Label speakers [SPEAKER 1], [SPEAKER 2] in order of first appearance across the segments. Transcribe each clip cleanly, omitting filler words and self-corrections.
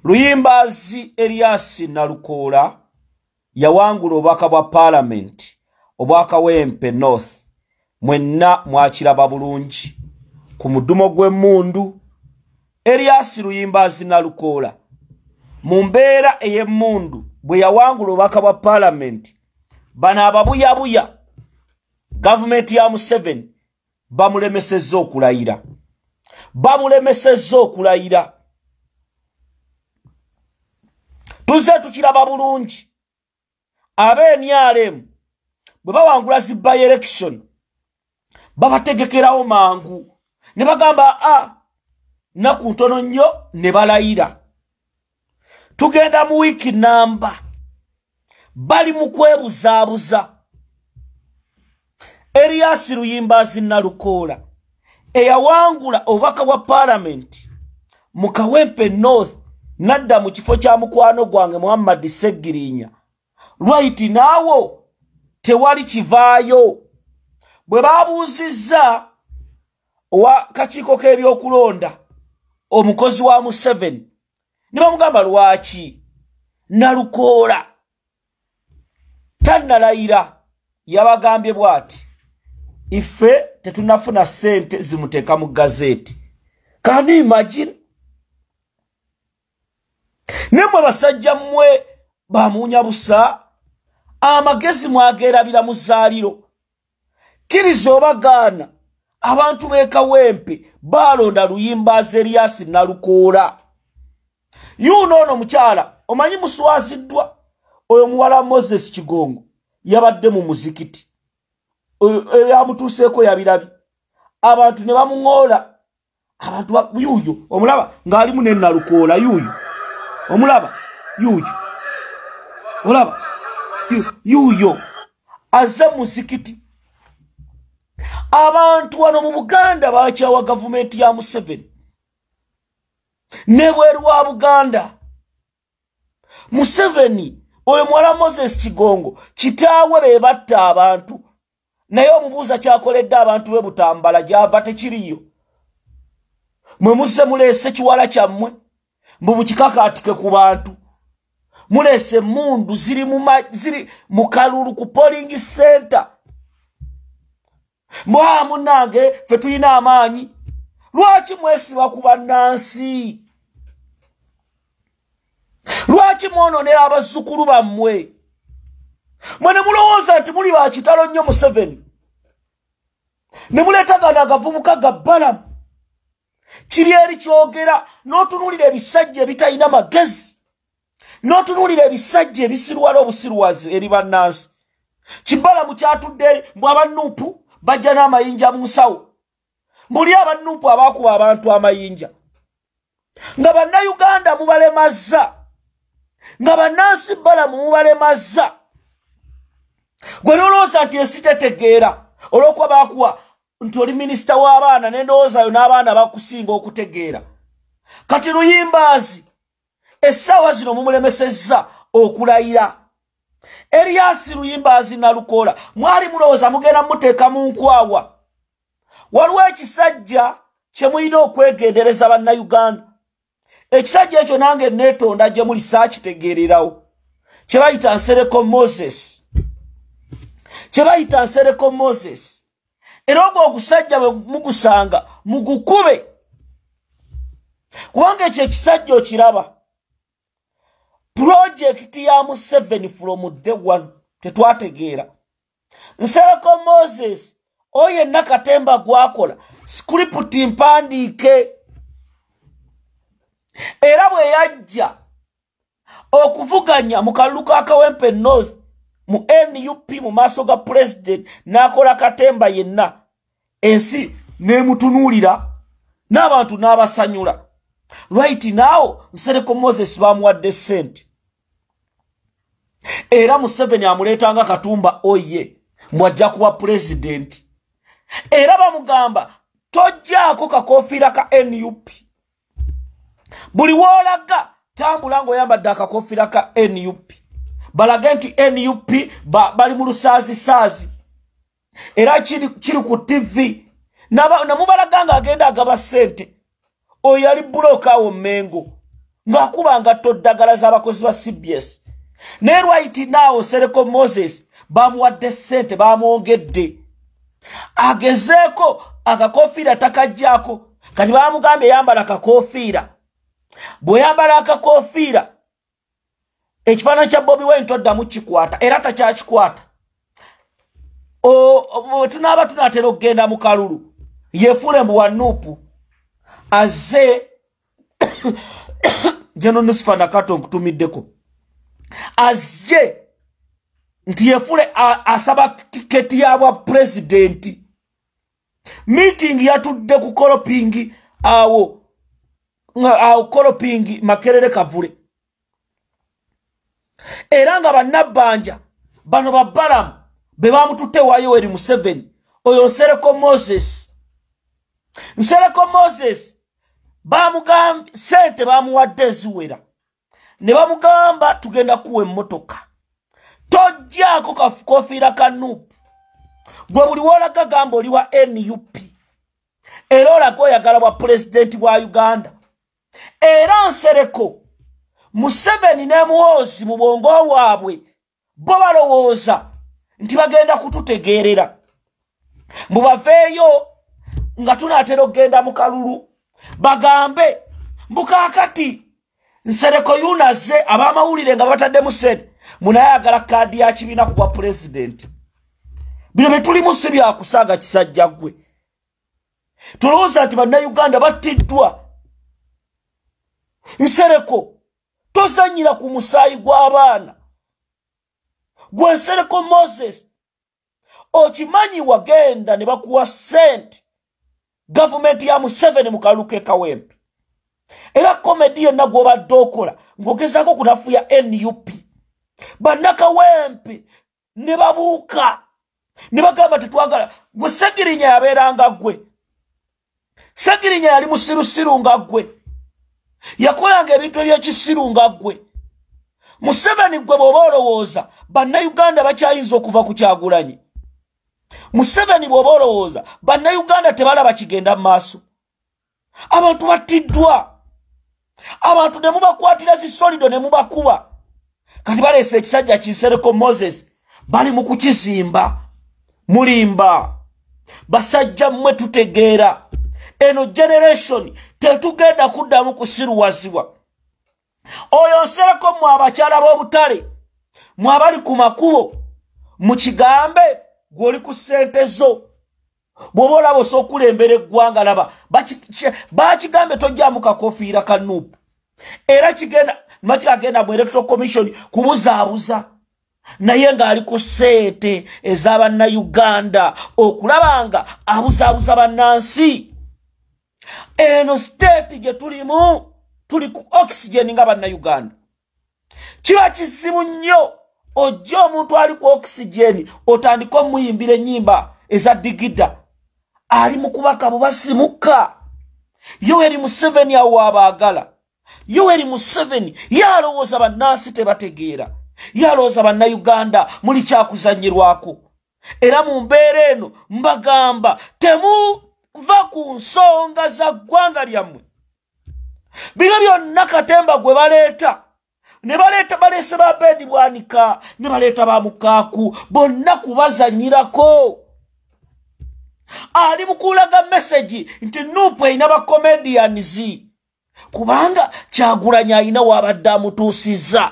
[SPEAKER 1] Luyimbazi Erias Nalukoola yawangula obubaka bwa Parliament obwaka w'Empe North mwenna mwakiraba bulungi ku mudumo gw'emmundu. Erias Luyimbazi Nalukoola mu mbeera ey'emmundu bwe yawangula obubaka bwa Parliament bano ababuyabuya gavumenti ya Museveni bamulemesezza okulayira. Tuzze tukiraba bulungi NRM bwe bawangula zi by election babategekerawo mangu ne bagamba naku ntono nnyo ne balayira. Tugenda mu wiki namba bali mu kwebuzaabuza. Erias Luyimbazi Nalukoola eyawangula obubaka bwa Parliament mu Kawempe North nadda mu kifo kya mukwano gwange Muhammad Segirinya. Lwaiti naawo tewali kivaayo. Bwe babuuzizza owa kakiiko k'ebyokulonda omukozi wa Museveni ne bamugamba lwaki Nalukoola tannalayira. Yabagambye bw'ati, ife tetunafuna sente zimuteeka mu gazeti. Can you imagine? Nemwe basajja mmwe bamuunya busa amagezi mwagerabira mu zzaaliro. Kkiriza obagaana abantu b'e Kawempe balonda Luyimbazi Erias Nalukoola. Yuno mukyala omanyi muswaziddwa oyo muwala Moses Kigongo yabadde mu muzikiti yamutuuseeko yabirabi abantu ne bamuŋoola. Abantu yuuyo omulaba ng'alimu ne Nalukoola yuuyo omulaba yuuyo olaba yuuyo azze muzikiti. Abantu wano mu Buganda bakyawa gavumenti ya Museveni ne bweru wa Buganda. Museveni oyo mwala Moses Kigongo kitaawe be batta abantu naye omubuuza kyakoledde abantu be Butambala gyava tekiriyo. Mwe musse muleese kiwala kyammwe mbu mukikakaatike ku bantu. Muleese emmundu ziri mu Kalulu ku polling center. Munange ffe tulina amaanyi. Lwaki mwesiba ku bannansi? Lwaki mwononera abazzukulu bammwe? Mwe ne mulowooza nti muli bakitalo nnyo Museveni ne muleetagana agavubuka ga Balamu. Kiri eri kyogera n'otunuulira ebisajja ebitalina magezi, n'otunuulira ebisajja ebisirwala obusirwazi eri bannansi. Kibalamu kyatudde mbu abanuupu bajja n'amayinja mu nsawo. Mbuli abanuupu abaakuba abantu amayinja nga bannayuganda mubalemazza, nga bannansi Balamu mubalemazza. Gwe nolowooza nti ensi tetegeera olw'okuba baakuwa nti oli minisita w'abaana n'endowooza yo n'abaana bakusinga okutegeera. Kati Luyimbazi essaawa zino mumulemesezza okulayira. Erias Luyimbazi Nalukoola mwali mulowooza mugenda muteeka mu nkwawa. Waliwo ekisajja kye mulina okwegendereza bannayuganda. Ekisajja ekyo nange neetonda gye muli saakitegeererawo. Kye bayita Nsereko Moses. Era ogwo ogusajja bwe mugusanga mugukube. Kubanga ekyo ekisajja okiraba. Projekiti ya Museveni from day one tetwategeera. Nsereko Moses oye nakatemba gwakola script mpandiike. Era bwe yajja okuvuganya mu kalulu ka Kawempe North mu NUP mu maaso ga president n'akola katemba yenna, ensi n'emutunuulira n'abantu n'abasanyula. Right now Nsereko Moses bamuwadde ssente. Era Museveni amuleetanga Katumba oye mwajja kuba president. Era bamugamba tojjaako kakofiira ka NUP. Buli woolaga tambula ng'oyambadde akakofiira ka NUP. Balage nti NUP bali mu lusaazi. Era kiri ku TV. Namubalaga ng'agenda agaba ssente. Oyo yali buloka awo Mengo. ngakuba ngatto ddagala z'abakozi ba CBS ne right now Sereko Moses bamuwadde ssente bamwongedde agezeeko akakofiira takajjaako kati bamugambye yambala akakofiira bw'oyambala akakofiira ekifaananyi kya Bobi Wine toddamu kikwata era takyakikwata tunaaba tunaatera okugenda mu kalulu yefuule mbu wanuupu azze Jeno Nusufa Nakato nkutumiddeko azze nti yefuule asaba tiketi yabwa presidenti meeting yatudde ku koropingi awo koropingi Makerere Kavule era nga bannabbanja bano babbalamu be bamututte wa Yoweri Museveni oyo Sereko Moses bamugamba sente bamuwadde eziwera ne bamugamba tugenda kuwa emmotoka tojjaako kakofiira ka Nuupu gwe buli wolaga gamba oli wa NUP era olaga oyagala bwa pulezidenti bwa Uganda era Nsereko Museveni ne Muhoozi mu bwongo bwabwe bo balowooza nti bagenda kututegeerera mbu baveeyo nga tunaatera okgenda mu kalulu bagambe mbukaakati Nsereko yunaze ab'amawulire nga bataddemu ssente munayagala kaadi ya kibiina ku bwa pulezidenti bino bye tulimu si byakusaaga kisajja gwe tulowooza nti bannayuganda battiddwa Nsereko tozanyira ku musaayi gw'abaana gwe Nsereko Moses okimanyi wagenda ne bakuwa ssente gavumenti ya Museveni mu kalulu k'e Kawempe era komedi yonna gw'obadde okola ng'ogezaako kunafuya NUP bannakawempe ne babuuka ne bagamba tetwagala gwe Segirinya yabeeranga gwe Segirinya yali musirusiru nga gwe yakolanga ebintu eby'ekisiru nga gwe Museveni gwe bw'oba olowooza bannayuganda bakyayinza okuva ku Kyagulanyi Museveni bw'oba olowooza bannayuganda tebalaba kigenda mu maaso abantu battiddwa abantu ne mubakwatira zisolido ne mubakuba kati baleese ekisajja Nsereko Moses bali mu kukizimba mulimba basajja mmwe tutegeera eno generation tetugenda kuddamu kusiruwazibwa oyo Nsereko mwe abakyala b'obutale mwe abali ku makubo mu kigambe gw'oli ku ssente zo bw'oba olaba osookulembera eggwanga laba bakigambe tojjaamu kakofiira ka Nuupu era kigenda makigenda mu Electoral Commission kubuzaabuza naye ng'ali ku ssente ez'abannayuganda okulabanga abuzaabuza bannansi eno state gye tulimu tuli ku oxygen nga bannayuganda kiba kisimu nnyo ojja omuntu ali ku oxygen otandika omuyimbira ennyimba eza digida ali mu kubaka bubasimuka Yoweri Museveni awo abaagala Yoweri Museveni yalowooza bannansi tebategeera yalowooza bannayuganda muli kyakuzanyirwako era mu mbeera eno mbagamba temuva ku nsonga za ggwanga lyammwe bino byonna Katemba gwe baleeta ne baleeta baleese ba Bedi Bwanika ne baleeta ba Mukaaku bonna kubazanyirako ali mukulaga message nti Nuupu ina ba comedians kubanga Kyagulanyi alina wabadde amutuusiza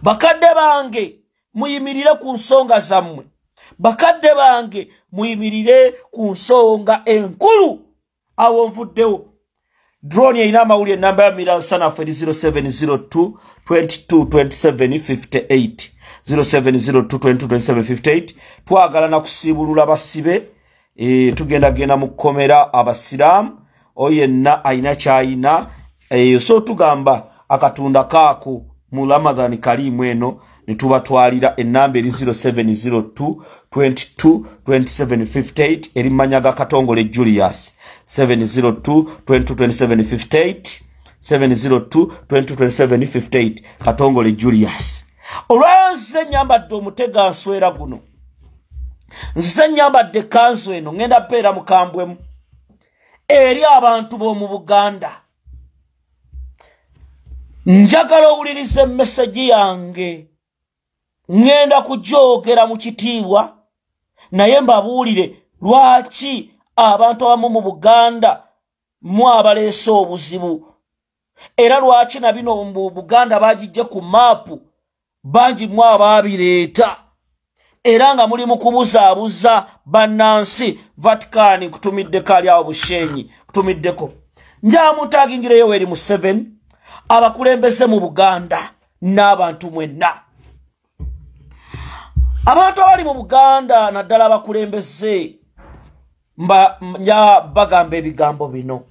[SPEAKER 1] bakadde bange muyimirire ku nsonga zammwe bakadde bange muyimirire ku nsonga enkulu awo nvuddewo drone ina amawulire namba ya Miransanafu 0702 222758 0702 222758 twagala na kusiibulula basibe tugenda genda mu kkomera abasiraamu oyenna ayina kyayina so tugamba akatunda kaako mu Ramadhan kalimu eno ne tubatwalira ennamba eri 0702 222758 eri manyaga Katongole Julius 702 222758 702 222758 Katongole Julius olwanze nyambadde omutega nswera guno nze nyambadde kanzu eno ngenda peera mukambwemu eri abantu b'omu Buganda njagala owulirize message yange ngenda kujoogera mu kitiibwa naye mbabuulire lwaki abantu abamu mu Buganda mwabaleese obuzibu era lwaki na bino mu Buganda bagijje ku maapu bangi mwababireeta era nga muli mu kubuzaabuza bannansi Vatican kutumiddeko ali awo Bushenyi kutumiddeko njamutaagingireyo Yoweri Museveni abakulembeze mu Buganda n'abantu mwenna abantu abali mu Buganda naddala abakulembeze bagamba ebigambo bino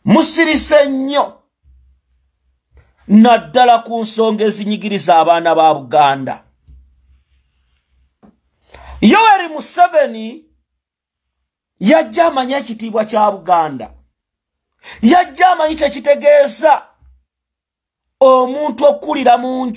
[SPEAKER 1] musirise nnyo naddala ku nsonga ezinyigiriza abaana ba Buganda. Yoweri Museveni yajja amanya ekitiibwa kya Buganda, yajja amanyi kye kitegeeza omuntu okkulira mu nju